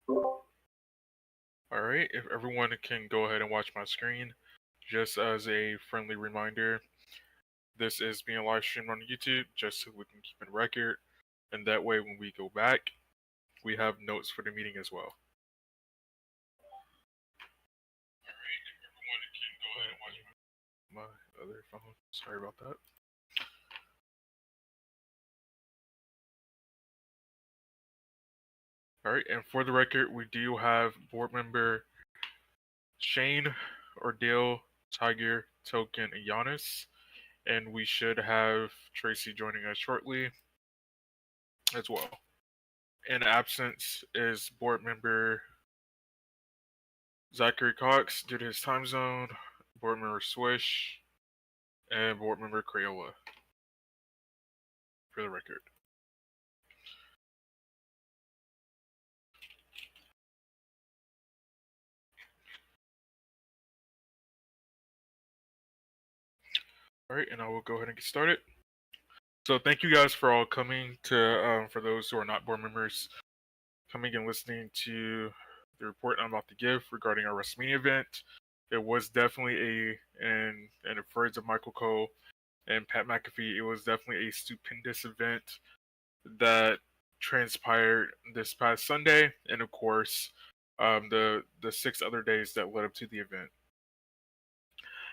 Alright, if everyone can go ahead and watch my screen, just as a friendly reminder, this is being live streamed on YouTube just so we can keep it record, and that way when we go back, we have notes for the meeting as well. Alright, if everyone can go ahead and watch my other phone. Sorry about that. Alright, and for the record, we do have board member Shane, Ordale, Tiger, Token, and Giannis. And we should have Tracy joining us shortly as well. In absence is board member Zachary Cox due to his time zone, board member Swish, and board member Crayola. For the record. Alright, and I will go ahead and get started. So thank you guys for all coming to, for those who are not board members, coming and listening to the report I'm about to give regarding our WrestleMania event. It was definitely in the words of Michael Cole and Pat McAfee, it was definitely a stupendous event that transpired this past Sunday, and of course, the 6 other days that led up to the event.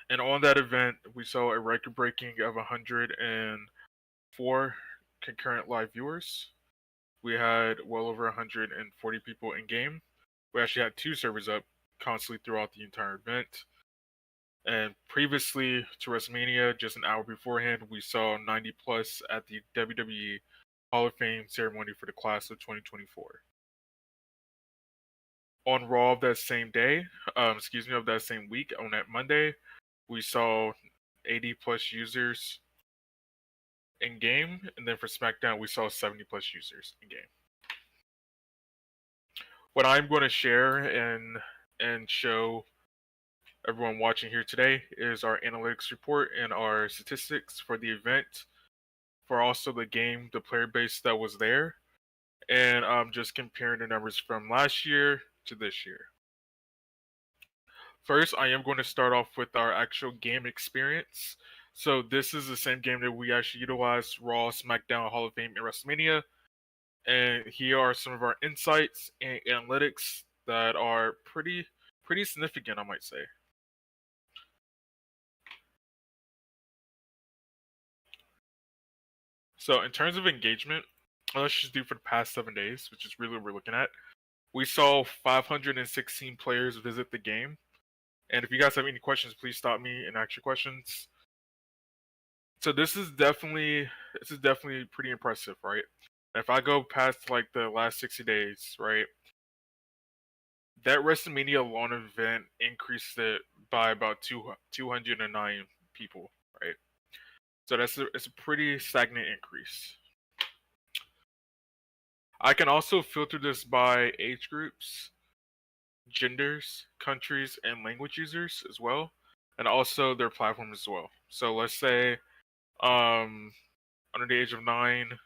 And on that event, we saw a record-breaking of 104 concurrent live viewers. We had well over 140 people in game. We actually had 2 servers up constantly throughout the entire event. And previously to WrestleMania, just an hour beforehand, we saw 90 plus at the WWE Hall of Fame ceremony for the class of 2024. On Raw of that same day, of that same week, on that Monday, we saw 80 plus users in game, and then for SmackDown, we saw 70 plus users in game. What I'm going to share and show everyone watching here today is our analytics report and our statistics for the event, for also the game, the player base that was there, and just comparing the numbers from last year to this year. First, I am going to start off with our actual game experience. So this is the same game that we actually utilized Raw, SmackDown, Hall of Fame, and WrestleMania. And here are some of our insights and analytics that are pretty significant, I might say. So in terms of engagement, let's just do for the past 7 days, which is really what we're looking at. We saw 516 players visit the game. And if you guys have any questions, please stop me and ask your questions. So this is definitely pretty impressive, right? If I go past like the last 60 days, right? That WrestleMania lawn event increased it by about 209 people, right? So it's a pretty stagnant increase. I can also filter this by age groups, genders, countries, and language users as well, and also their platforms as well. So let's say under the age of 9,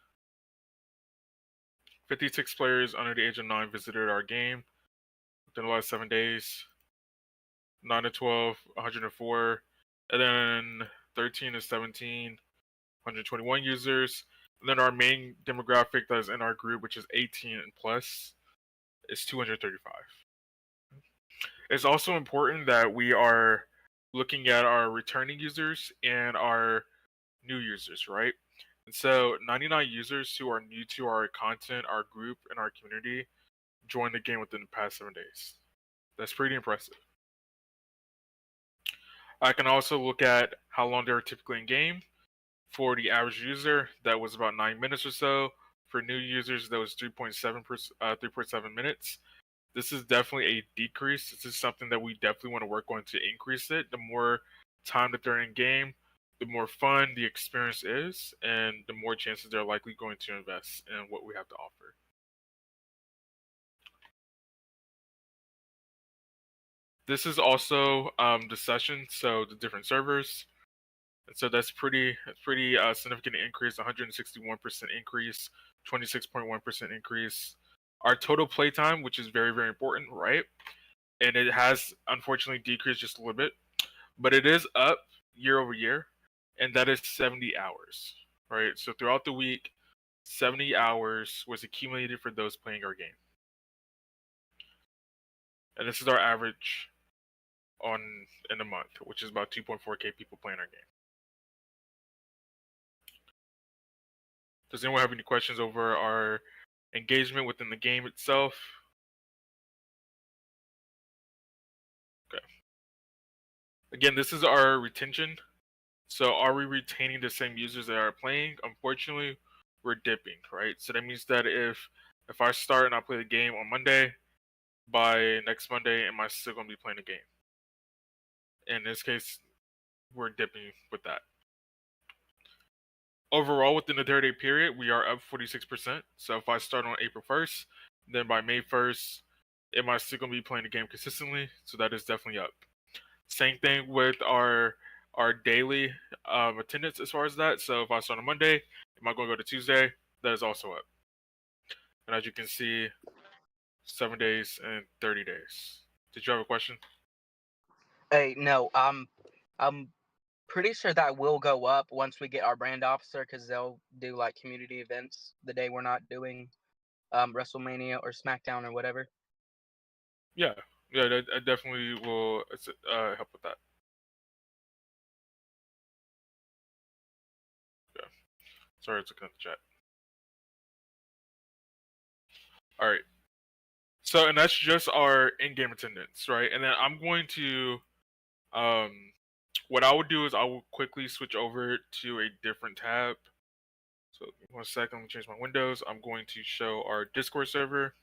56 players under the age of 9 visited our game within the last 7 days. 9 to 12, 104, and then 13 to 17, 121 users. And then our main demographic that is in our group, which is 18 and plus, is 235. It's also important that we are looking at our returning users and our new users, right? And so 99 users who are new to our content, our group, and our community joined the game within the past 7 days. That's pretty impressive. I can also look at how long they're typically in game. For the average user, that was about 9 minutes or so. For new users, that was 3.7 minutes. This is definitely a decrease. This is something that we definitely want to work on to increase it. The more time that they're in game, the more fun the experience is, and the more chances they're likely going to invest in what we have to offer. This is also the session, so the different servers. And so that's pretty significant increase, 161% increase, 26.1% increase. our total playtime, which is very, very important, right? And it has unfortunately decreased just a little bit, but it is up year over year, and that is 70 hours, right? So throughout the week, 70 hours was accumulated for those playing our game. And this is our average in a month, which is about 2.4K people playing our game. Does anyone have any questions over our engagement within the game itself? Okay. Again, this is our retention. So are we retaining the same users that are playing? Unfortunately, we're dipping, right? So that means that if I start and I play the game on Monday, by next Monday, am I still gonna be playing the game? In this case, we're dipping with that. Overall, within the 30-day period, we are up 46%. So if I start on April 1st, then by May 1st, am I still gonna be playing the game consistently? So that is definitely up. Same thing with our daily attendance as far as that. So if I start on Monday, am I going to go to Tuesday? That is also up. And as you can see, 7 days and 30 days. Did you have a question? Hey, no, I'm pretty sure that will go up once we get our brand officer, because they'll do like community events the day we're not doing WrestleMania or SmackDown or whatever. Yeah, that definitely will help with that. Yeah. Sorry, I was looking at the chat. All right. So, and that's just our in-game attendance, right? And then I'm going to, what I would do is I will quickly switch over to a different tab. So, 1 second, let me change my windows. I'm going to show our Discord server.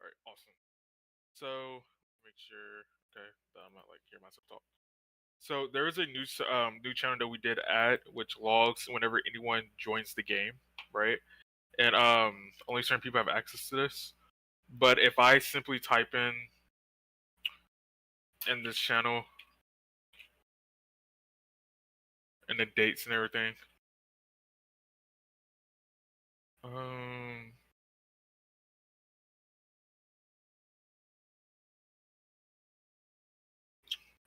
All right, awesome. So, make sure, okay, that I'm not like hear myself talk. So there is a new channel that we did add, which logs whenever anyone joins the game, right? And only certain people have access to this. But if I simply type in this channel and the dates and everything, um,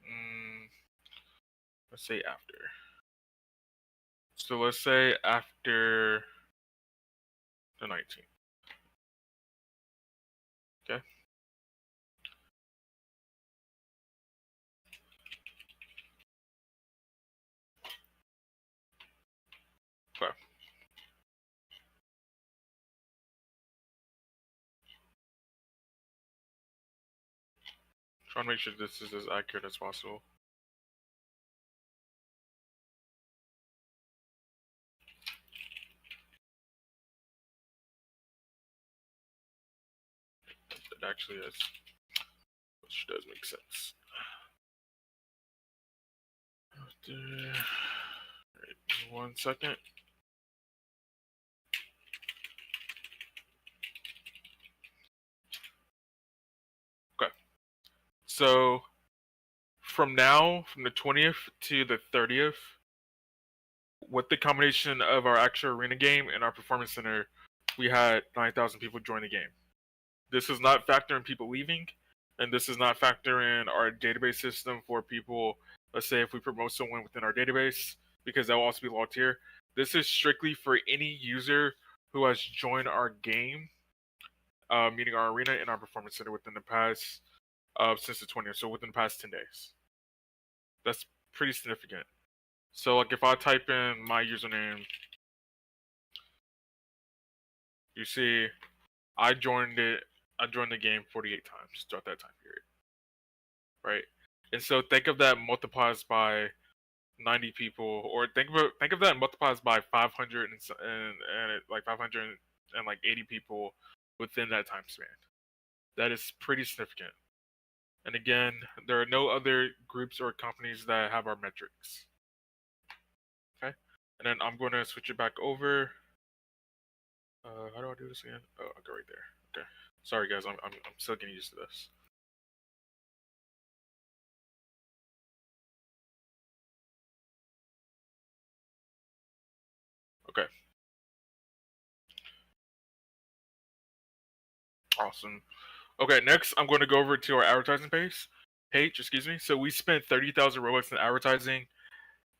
mm, let's say after. So let's say after the 19th. Okay. Okay. Trying to make sure this is as accurate as possible. It actually is, which does make sense. Right, 1 second. Okay. So from the 20th to the 30th, with the combination of our actual arena game and our performance center, we had 9,000 people join the game. This is not factoring people leaving, and this is not factoring our database system for people. Let's say if we promote someone within our database, because that will also be logged here. This is strictly for any user who has joined our game, meaning our arena and our performance center within the past since the 20th, so within the past 10 days. That's pretty significant. So like if I type in my username, you see I joined the game 48 times throughout that time period. Right? And so think of that multiplies by 90 people, or think of that multiplies by 500 and like 500 and like 80 people within that time span. That is pretty significant. And again, there are no other groups or companies that have our metrics. Okay? And then I'm going to switch it back over. How do I do this again? Oh, I'll go right there. Okay. Sorry guys, I'm still getting used to this. Okay. Awesome. Okay, next I'm going to go over to our advertising page, excuse me. So we spent 30,000 Robux in advertising.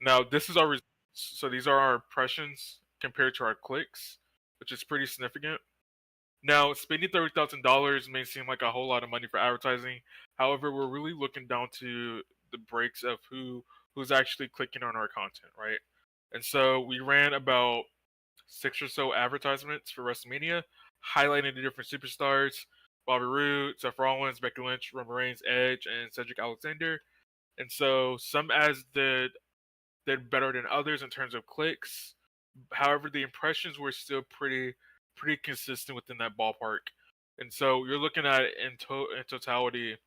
Now this is our results. So these are our impressions compared to our clicks, which is pretty significant. Now, spending $30,000 may seem like a whole lot of money for advertising. However, we're really looking down to the breaks of who's actually clicking on our content, right? And so we ran about 6 or so advertisements for WrestleMania, highlighting the different superstars: Bobby Roode, Seth Rollins, Becky Lynch, Roman Reigns, Edge, and Cedric Alexander. And so some ads did better than others in terms of clicks. However, the impressions were still pretty consistent within that ballpark. And so you're looking at in totality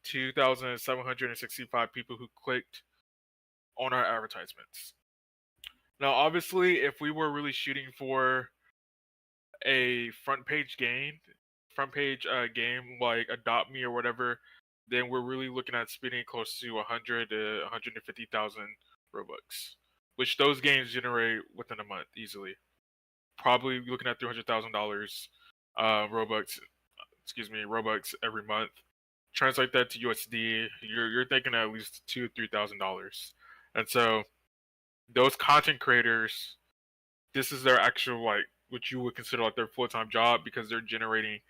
2,765 people who clicked on our advertisements. Now, obviously, if we were really shooting for a front page game like Adopt Me or whatever, then we're really looking at spending close to 100 to 150,000 Robux, which those games generate within a month easily. Probably looking at $300,000 Robux, Robux every month. Translate that to USD, you're thinking at least $2,000 to $3,000, and so those content creators, this is their actual like what you would consider like their full time job because they're generating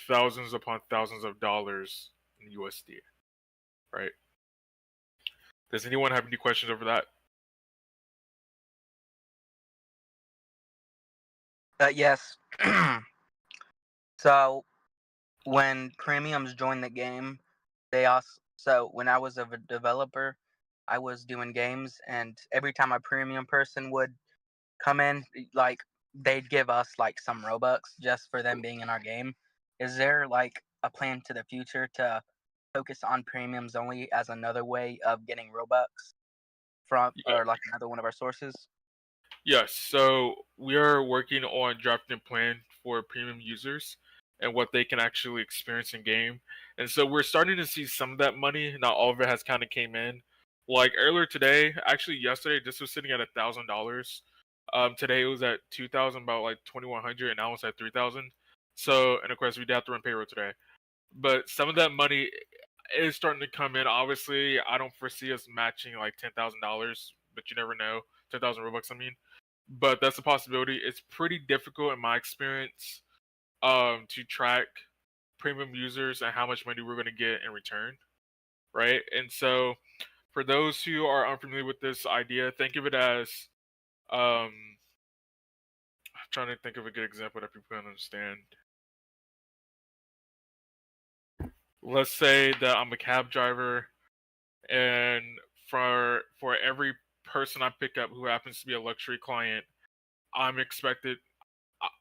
thousands upon thousands of dollars in USD, right? Does anyone have any questions over that? Yes. So when premiums joined the game, they also so when I was a developer, I was doing games, and every time a premium person would come in, like they'd give us like some Robux just for them being in our game. Is there like a plan to the future to focus on premiums only as another way of getting Robux from, Yeah. or like another one of our sources? Yes, so we are working on drafting a plan for premium users and what they can actually experience in game. And so we're starting to see some of that money. Not all of it has kind of came in. Like earlier today, actually yesterday, this was sitting at $1,000. Today it was at 2,000, about like 2,100, and now it's at 3,000. So, and of course we did have to run payroll today. But some of that money is starting to come in. Obviously, I don't foresee us matching like $10,000, but you never know. 10,000 Robux, I mean, but that's a possibility. It's pretty difficult in my experience to track premium users and how much money we're going to get in return, right? And so for those who are unfamiliar with this idea, think of it as I'm trying to think of a good example that people can understand. Let's say that I'm a cab driver, and for every person I pick up who happens to be a luxury client, I'm expected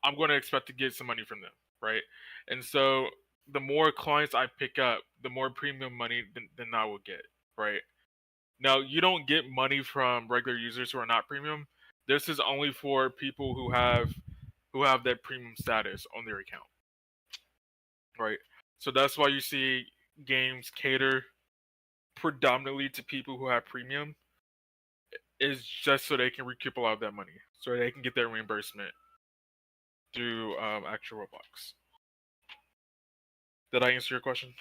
I'm going to expect to get some money from them, right? And so the more clients I pick up, the more premium money than I will get, right? Now, you don't get money from regular users who are not premium. This is only for people who have that premium status on their account, right? So that's why you see games cater predominantly to people who have premium, is just so they can recoup a lot of that money, so they can get their reimbursement through actual Roblox. Did I answer your question?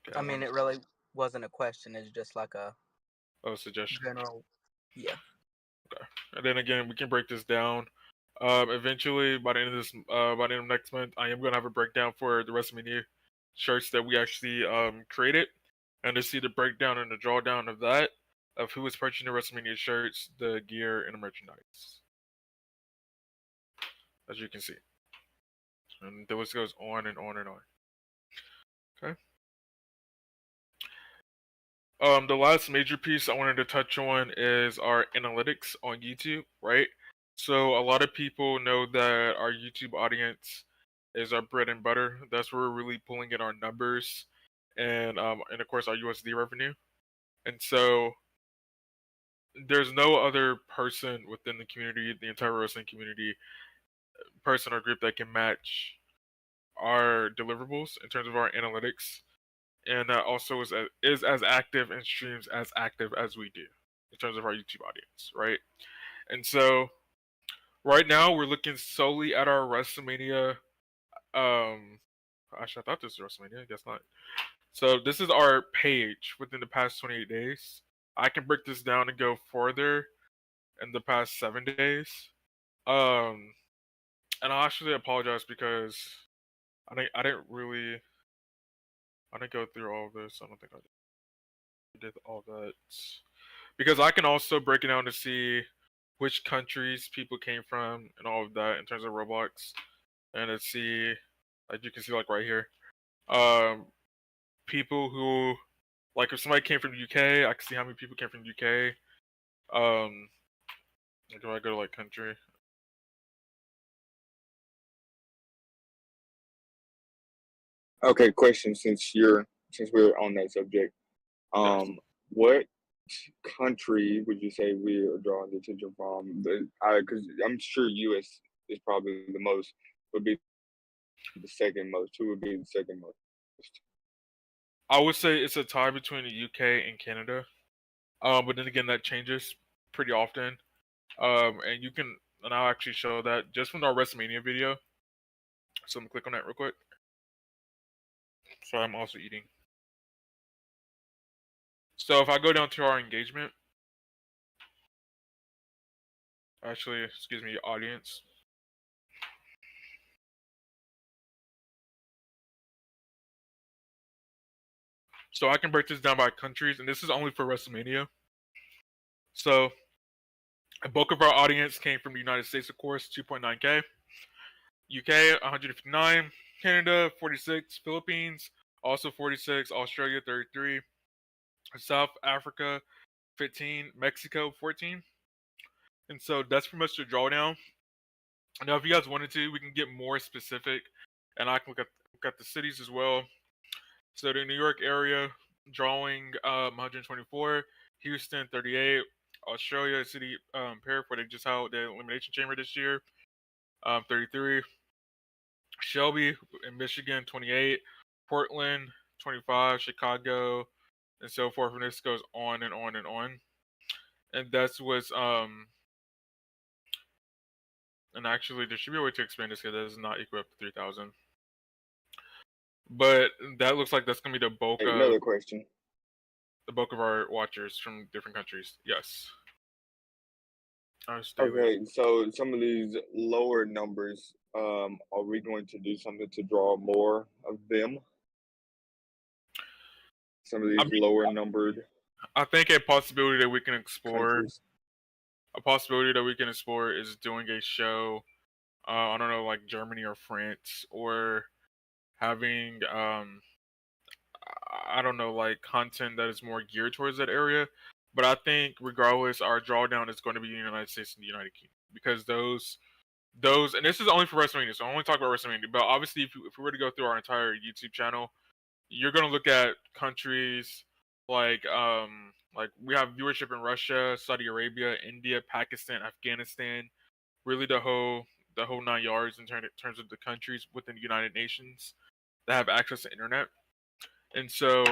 Okay, I mean, it really wasn't a question. It's just like a suggestion. general. Yeah. Okay, and then again, we can break this down. Eventually, by the end of by the end of next month, I am gonna have a breakdown for the WrestleMania shirts that we actually created, and to see the breakdown and the drawdown of that, of who is purchasing the WrestleMania shirts, the gear, and the merchandise, as you can see, and the list goes on and on and on. Okay. The last major piece I wanted to touch on is our analytics on YouTube, right? So a lot of people know that our YouTube audience is our bread and butter. That's where we're really pulling in our numbers and of course our USD revenue. And so there's no other person within the community, the entire wrestling community, person or group that can match our deliverables in terms of our analytics and that also is as active and streams as active as we do in terms of our YouTube audience, right? And so right now we're looking solely at our WrestleMania. Actually, I thought this was WrestleMania. I guess not. So this is our page within the past 28 days. I can break this down and go further in the past 7 days. Um, and I actually apologize because I didn't go through all of this. I don't think I did all that because I can also break it down to see which countries people came from and all of that in terms of Roblox, and to see, like you can see, like right here, um, people who, like if somebody came from the UK, I can see how many people came from the UK. Like if I go to like country, Okay, question since we're on that subject. yes, What country would you say we are drawing the attention from? Because I'm sure U.S. is probably the most, would be the second most. Who would be the second most? I would say it's a tie between the UK and Canada. But then again, that changes pretty often. And you can, and I'll actually show that just from our WrestleMania video. So I'm gonna click on that real quick. So I'm also eating. So if I go down to our engagement, actually, excuse me, audience. So I can break this down by countries, and this is only for WrestleMania. So a bulk of our audience came from the United States, of course, 2.9K. UK, 159. Canada, 46. Philippines, also 46. Australia, 33. South Africa, 15. Mexico, 14. And so that's pretty much the drawdown. Now, if you guys wanted to, we can get more specific, and I can look at the cities as well. So the New York area, drawing 124. Houston, 38. Australia City, Perth, where they just held the Elimination Chamber this year, 33. Shelby in Michigan, 28. Portland, 25. Chicago, and so forth. And this goes on and on and on. And that's what's and actually there should be a way to expand this because that does not equal up to 3,000. But that looks like that's gonna be the bulk Another question. of our watchers from different countries. Yes. Okay, so some of these lower numbers, are we going to do something to draw more of them? Some of I these mean, lower numbered I think a possibility that we can explore. countries. A possibility that we can explore is doing a show. I don't know, like Germany or France, or having I don't know, like content that is more geared towards that area. But I think regardless, our drawdown is going to be the United States and the United Kingdom because those, and this is only for WrestleMania, so I only talk about WrestleMania. But obviously, if we were to go through our entire YouTube channel, you're gonna look at countries like we have viewership in Russia, Saudi Arabia, India, Pakistan, Afghanistan, really the whole 9 yards in terms of the countries within the United Nations that have access to internet. And so,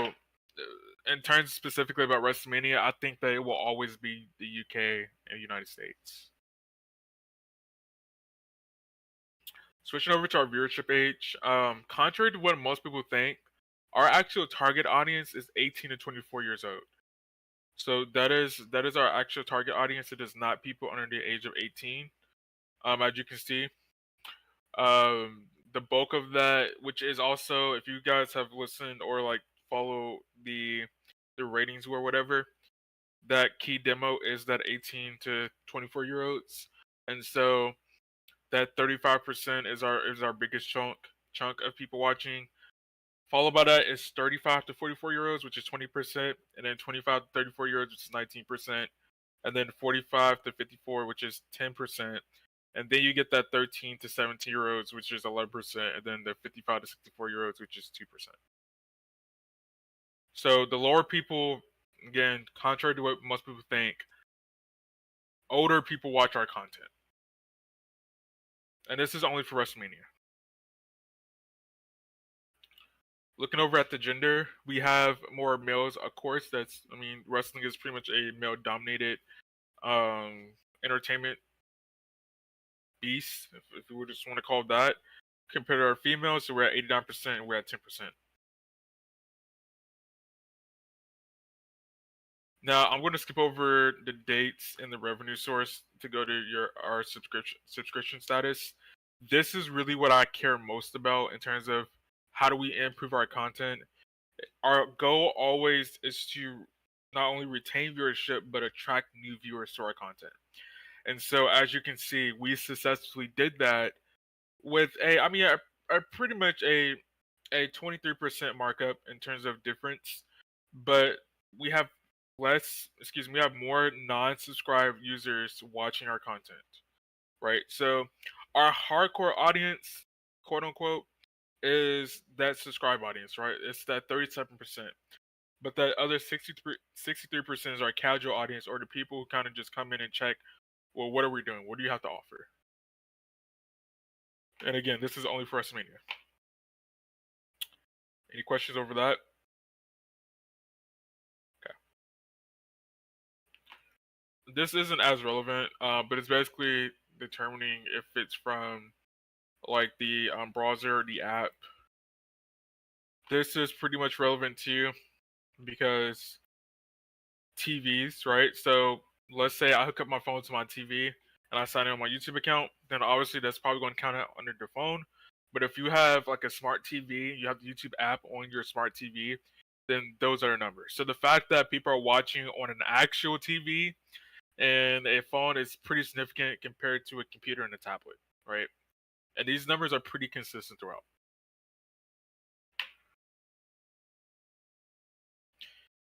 in terms specifically about WrestleMania, I think that it will always be the UK and the United States. Switching over to our viewership age, contrary to what most people think, our actual target audience is 18 to 24 years old. So that is our actual target audience. It is not people under the age of 18. As you can see, the bulk of that, which is also, if you guys have listened or like follow the ratings or whatever, that key demo is that 18 to 24-year-olds, and so that 35% is our biggest chunk of people watching. Followed by that is 35 to 44-year-olds, which is 20%, and then 25 to 34-year-olds, which is 19%, and then 45 to 54, which is 10%, and then you get that 13 to 17-year-olds, which is 11%, and then the 55 to 64-year-olds, which is 2%. So the lower people, again, contrary to what most people think, older people watch our content, and this is only for WrestleMania. Looking over at the gender, we have more males. Of course, wrestling is pretty much a male-dominated entertainment beast, if we would just want to call it that. Compared to our females, so we're at 89% and we're at 10%. Now I'm going to skip over the dates and the revenue source to go to our subscription status. This is really what I care most about in terms of how do we improve our content. Our goal always is to not only retain viewership but attract new viewers to our content. And so as you can see, we successfully did that with a pretty much a 23% markup in terms of difference, but we have we have more non-subscribed users watching our content, right? So our hardcore audience, quote unquote, is that subscribe audience, right? It's that 37%. But that other 63% is our casual audience, or the people who kind of just come in and check, well, what are we doing? What do you have to offer? And again, this is only for WrestleMania. Any questions over that? Okay. This isn't as relevant, but it's basically determining if it's from like the browser or the app. This is pretty much relevant to you because TVs, right? So let's say I hook up my phone to my TV and I sign in on my YouTube account, then obviously that's probably going to count out under the phone. But if you have like a smart TV, you have the YouTube app on your smart TV, then those are the numbers. So the fact that people are watching on an actual TV and a phone is pretty significant compared to a computer and a tablet, right? And these numbers are pretty consistent throughout.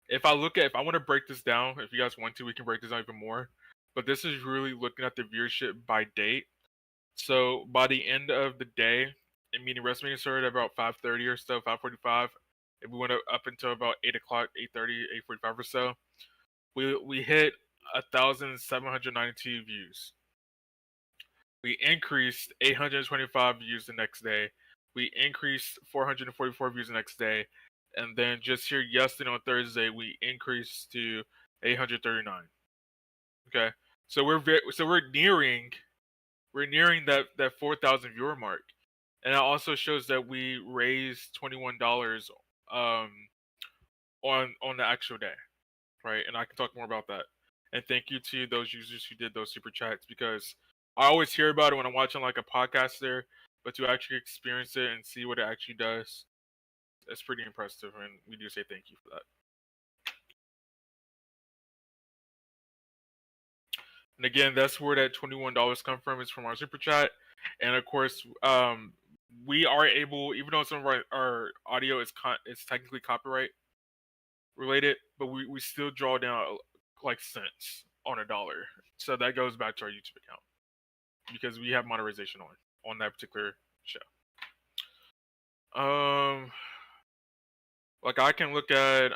If I want to break this down, if you guys want to, we can break this down even more. But this is really looking at the viewership by date. So by the end of the day, meaning WrestleMania started at about 5:30 or so, 5:45. If we went up until about 8 o'clock, 8:30, 8:45 or so, we hit 1,792 views. We increased 825 views the next day. We increased 444 views the next day. And then just here yesterday on Thursday, we increased to 839. Okay, so we're nearing that 4,000 viewer mark, and it also shows that we raised $21 on the actual day, right? And I can talk more about that. And thank you to those users who did those super chats, because I always hear about it when I'm watching like a podcast there, but to actually experience it and see what it actually does, it's pretty impressive, and we do say thank you for that. And again, that's where that $21 come from. Is from our super chat, and of course, we are able, even though some of our audio is technically copyright related, but we still draw down like cents on a dollar. So that goes back to our YouTube account because we have monetization on that particular show. Like I can look at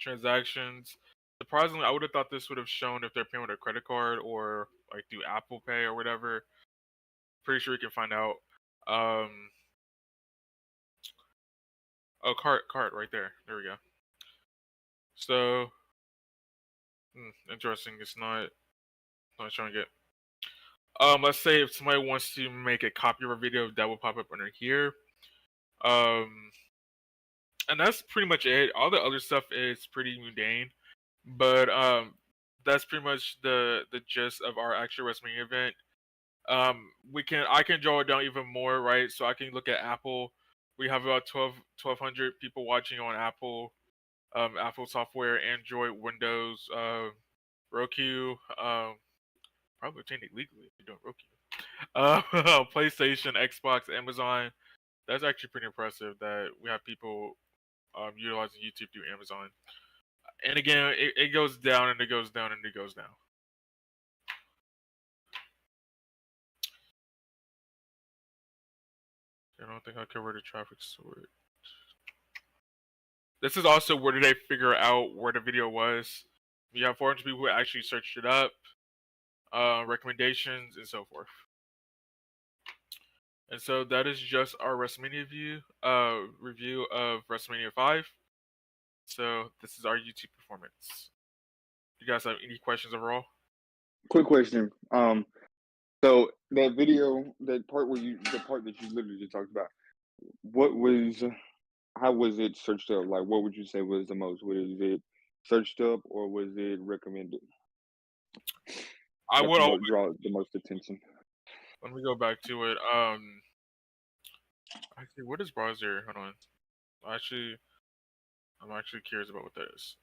transactions. Surprisingly, I would have thought this would have shown if they're paying with a credit card or like through Apple Pay or whatever. Pretty sure we can find out. Oh, cart right there. There we go. So, interesting. It's not showing it. Let's say if somebody wants to make a copy of a video, that will pop up under here. And that's pretty much it. All the other stuff is pretty mundane, but that's pretty much the gist of our actual WrestleMania event. I can draw it down even more, right? So I can look at Apple. We have about 1,200 people watching on Apple, Apple software, Android, Windows, Roku, probably obtained it legally if you're doing Roku. PlayStation, Xbox, Amazon. That's actually pretty impressive that we have people utilizing YouTube through Amazon. And again, it goes down and it goes down and it goes down. I don't think I covered the traffic source. This is also where did they figure out where the video was. We have 400 people who actually searched it up, recommendations, and so forth. And so that is just our WrestleMania review of WrestleMania 5. So this is our YouTube performance. You guys have any questions overall? Quick question. So that video, the part that you literally just talked about, what was, how was it searched up? Like, what would you say was the most? Was it searched up or was it recommended? I Like, would always, what draw the most attention? let me go back to it. Actually, what is browser? Hold on. Actually, I'm actually curious about what that is,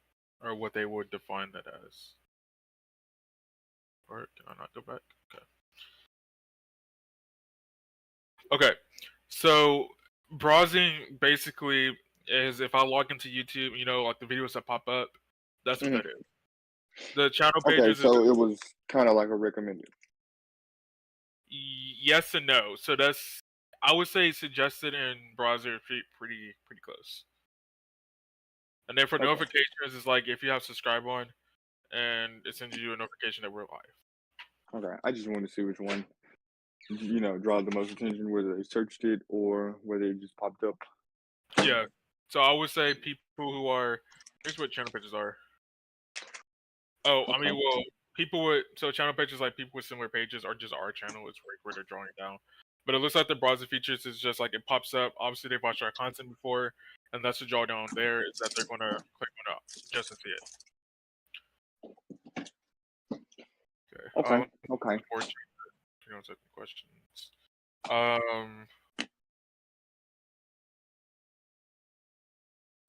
or what they would define that as. Or can I not go back? Okay. Okay. So browsing basically is if I log into YouTube, like the videos that pop up, that's what Mhm. that is. The channel Okay, pages is so it was kind of like a recommended. yes and no. So that's, I would say, suggested and browser pretty close. And then for Okay. notifications, it's like if you have subscribe on, and it sends you a notification that we're live. Okay. I just want to see which one, draw the most attention, whether they searched it or whether it just popped up. Yeah. So I would say people who are, here's what channel pages are. Oh, I mean, Okay. well, people with, so channel pages, like people with similar pages, are just our channel. It's where they're drawing it down. But it looks like the browser features is just like it pops up. Obviously, they've watched our content before, and that's the draw down there is that they're gonna click on it just to see it. Okay. Okay. Okay. Before taking questions. Um,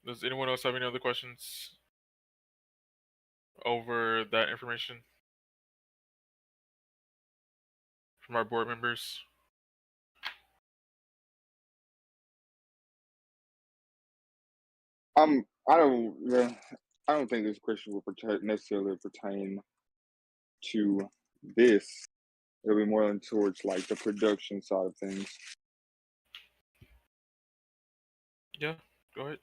does anyone else have any other questions over that information from our board members? I don't. Yeah, I don't think this question will necessarily pertain to this. It'll be more towards like the production side of things. Yeah, go ahead.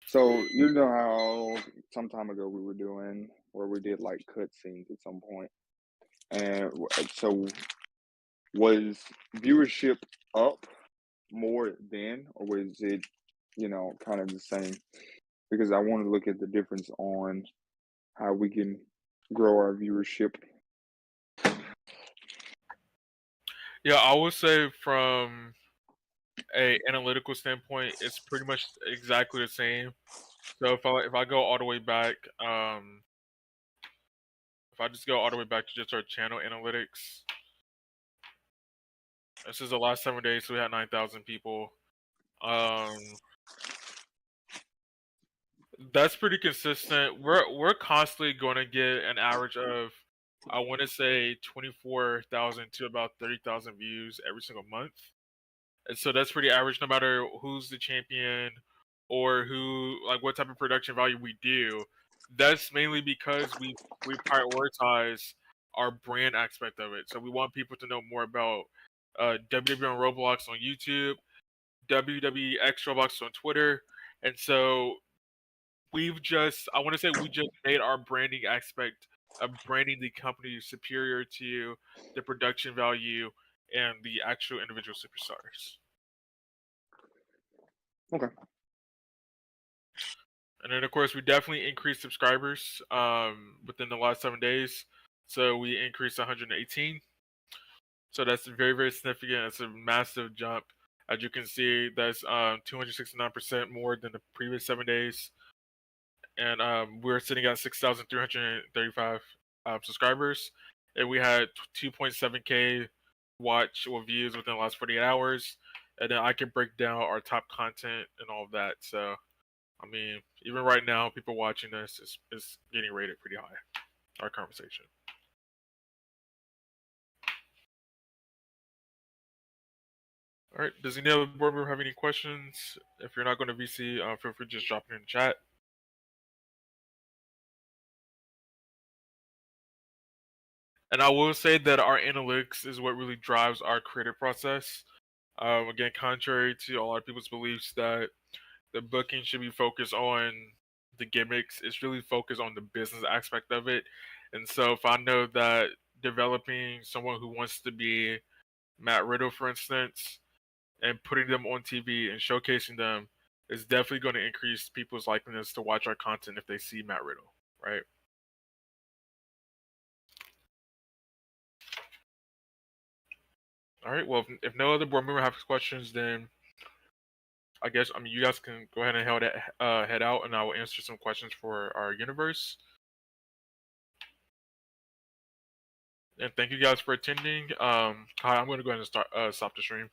So you know how some time ago we were doing where we did like cutscenes at some point, and so was viewership up more then, or was it, kind of the same? Because I want to look at the difference on how we can grow our viewership. Yeah, I would say from a analytical standpoint, it's pretty much exactly the same. So if I go all the way back, if I just go all the way back to just our channel analytics, this is the last 7 days, so we had 9,000 people. That's pretty consistent. We're constantly going to get an average of, I want to say, 24,000 to about 30,000 views every single month. And so that's pretty average, no matter who's the champion or who, like, what type of production value we do. That's mainly because we prioritize our brand aspect of it. So we want people to know more about WWE on Roblox on YouTube, WWE X Roblox on Twitter, and so I want to say we just made our branding aspect of branding the company superior to the production value and the actual individual superstars. Okay. And then, of course, we definitely increased subscribers within the last 7 days. So we increased 118. So that's very, very significant. It's a massive jump. As you can see, that's 269% more than the previous 7 days. And we're sitting at 6,335 subscribers. And we had 2.7K watch or views within the last 48 hours. And then I can break down our top content and all of that. So, I mean, even right now, people watching this is getting rated pretty high. Our conversation. All right. Does any other board member have any questions? If you're not going to VC, feel free to just drop it in the chat. And I will say that our analytics is what really drives our creative process. Again, contrary to a lot of people's beliefs that the booking should be focused on the gimmicks, it's really focused on the business aspect of it. And so if I know that developing someone who wants to be Matt Riddle, for instance, and putting them on TV and showcasing them is definitely going to increase people's likeliness to watch our content if they see Matt Riddle, right? All right. Well, if no other board member has questions, then I guess you guys can go ahead and head out, and I will answer some questions for our universe. And thank you guys for attending. Kai, I'm going to go ahead and stop the stream.